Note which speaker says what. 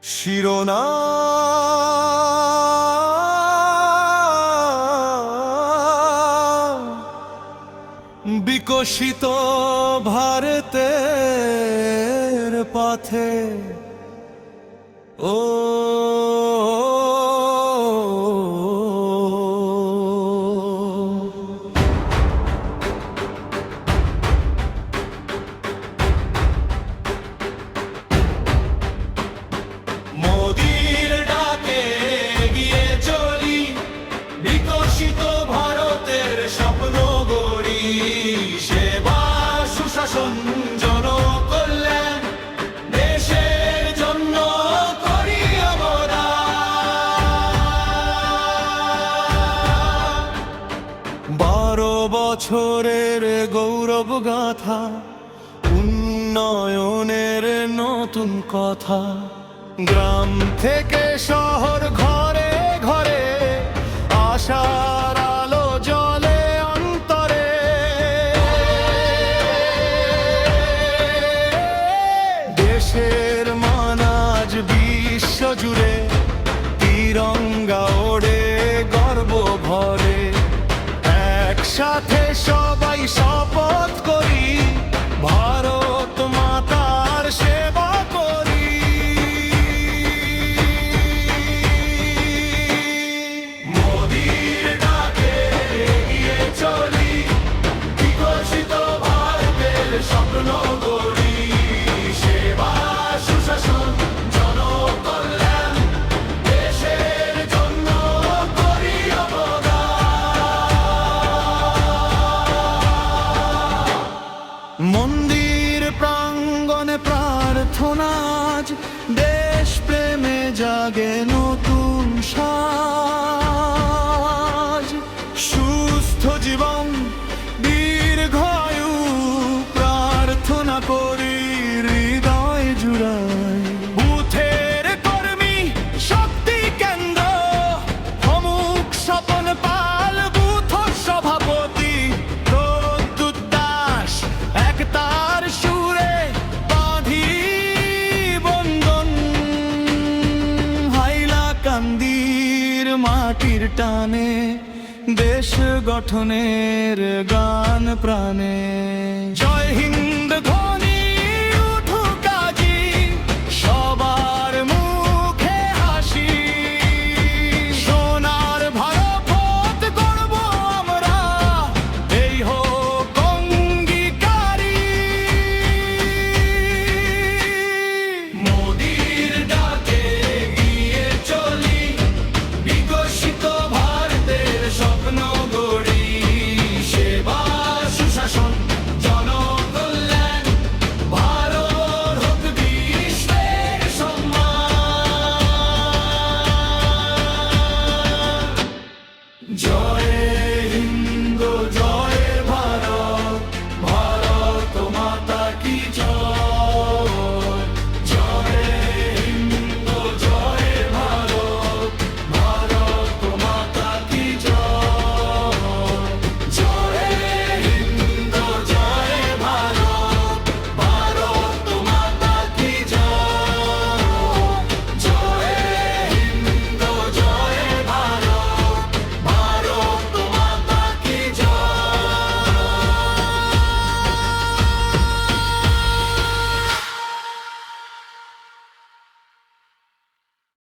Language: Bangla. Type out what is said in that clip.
Speaker 1: শিরোনাম বিকশিত ভারতের পথে ও মোদির ডাকে এগিয়ে চলি, বিকশিত ভারতের স্বপ্ন গড়ি। সেবা সুশাসন জনকল্যাণ, দেশের জন্য করি অবদান। 12 বছরের গৌরব গাথা, উন্নয়নের নতুন কথা। গ্রাম থেকে শহর, ঘরে ঘরে আশার আলো জ্বলে অন্তরে। দেশের মান আজ বিশ্ব জুড়ে, তিরঙ্গা ওড়ে গর্ব ভরে। একসাথে সবাই শপথ করি, ভারত মাতার সেবা করি। মোদির ডাকে এগিয়ে চলি, বিকশিত ভারতের স্বপ্ন গড়ি। সেবা সুশাসন জনকল্যাণ, দেশের জন্য করি অবদান। মন্দির প্রাঙ্গণে প্রার্থনা আজ, দেশ প্রেমে জাগে নতুন সাজ। সুস্থ জীবন, দীর্ঘায়ু প্রার্থনা করি হৃদয় জুড়াই। বুথের কর্মী শক্তি কেন্দ্র, অমুক স্বপন পাল বুথ সভাপতি। প্রদ্যুৎ দাস একতার সুরে বাঁধি বন্ধন। হাইলাকান্দির মাটির টানে, দেশ গঠনের গান প্রাণে। জয় হিন্দ।